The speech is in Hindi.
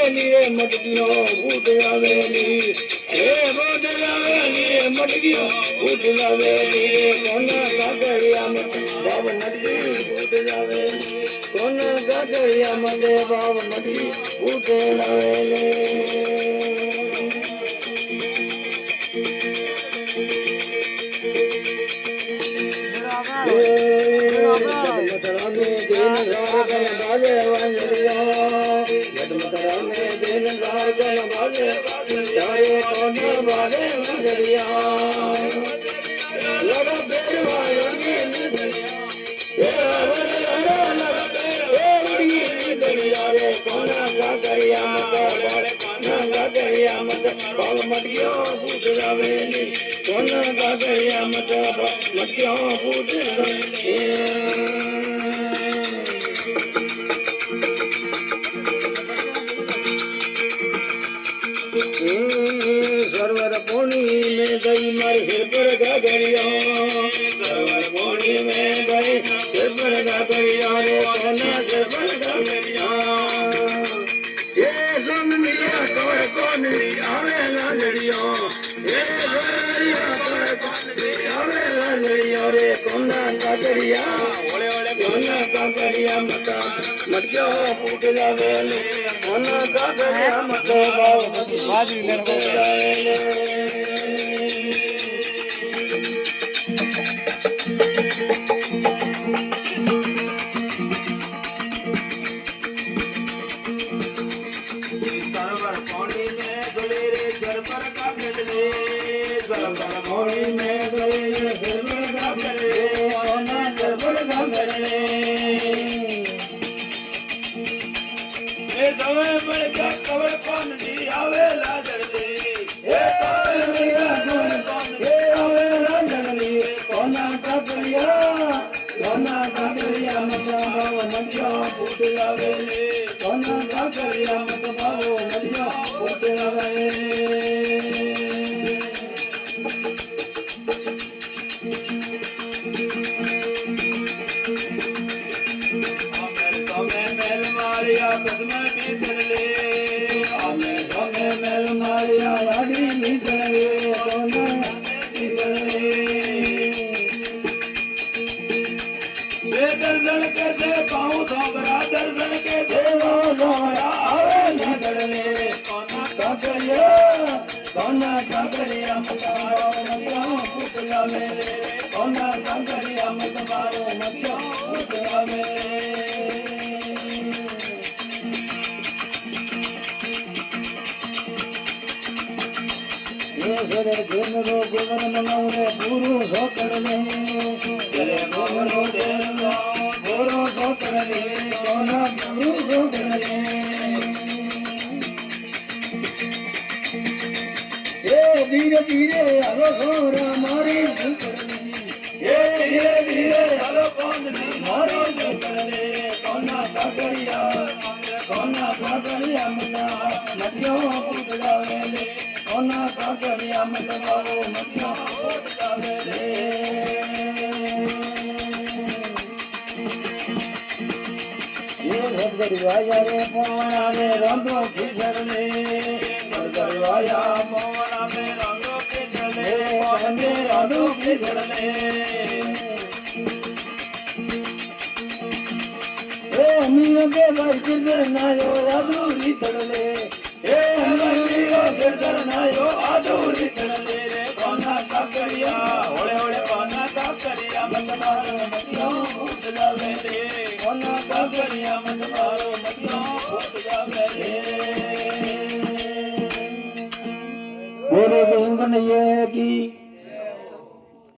जावेली रे मटकियो फूट जावेली रे फूट जावेली रे मटकियो फूट जावेली रे कोना काकरिया में बाब मटकी फूट जावेली कोना काकरिया में बाब मटकी फूट जावेली सरवर पोनी में गई मर सिर पर गगरिया सरवर पोनी में गई सिर पर गगरिया रे कोना सिर पर गगरिया ये सुन मिया तोर कौन आवे लाजड़िया ये लाजड़िया तोर कौन आवे लाजड़िया रे कोना गगरिया ओले ओले कोना गगरिया मता मटक्यो फूट जावे कोना गगरिया मता बाजी करके सरवर पानी में गले रे घर पर का गले सरवर पानी में गले रे घर पर का गले ओना घर पर का गले ए दवे पर का कवर कौन दी आवे लाजड़ दे ए दवे पर का कवर कौन दी आवे लाजड़ दे कोना का करिया मता बाव नदिया फूट जावे कोना का करिया मता बाव नदिया फूट जावे मेल मारिया कदम बीतन ले मेल मारिया लाड़ी बीतन ले कोना बीतन ले दर्शन के दे पाऊं धोबरा दर्शन के दे वो धोबरा आवे नगर ले कोना काकरिया मता मतिया फूट जावे कोना काकरिया मता बारो मतिया फूट जावे ये घरे दिन रो गुवन मनावरे गुरु धोकर ले तेरे गुवन देव गुरु धोकर ले कोना गुरु धोकर ले ये धीरे धीरे आलो सोरा मारी धोकर ले ये धीरे धीरे आलो कौन दी मारी धोकर ले कोना काकरिया मना नदियों फूट जावे ले कोना काकरिया मत बारो नदियों फूट जावे ले ये भगवाया रे पवना रे रंगो खिजर ले भगवाया पवना रे रंगो खिजर ले वंदे रंगो खिजर ले ए मीर के भाई खिजर ना यो अधूरी तड़ले ए मीर के खिजर ना यो अधूरी तड़ले रे कोना काकरिया ओले ओले कोना काकरिया मत मारो मतियों फूट जावे रे कोना काकरिया मत मारो मतियों फूट जावे रे मेरे जीवन ये की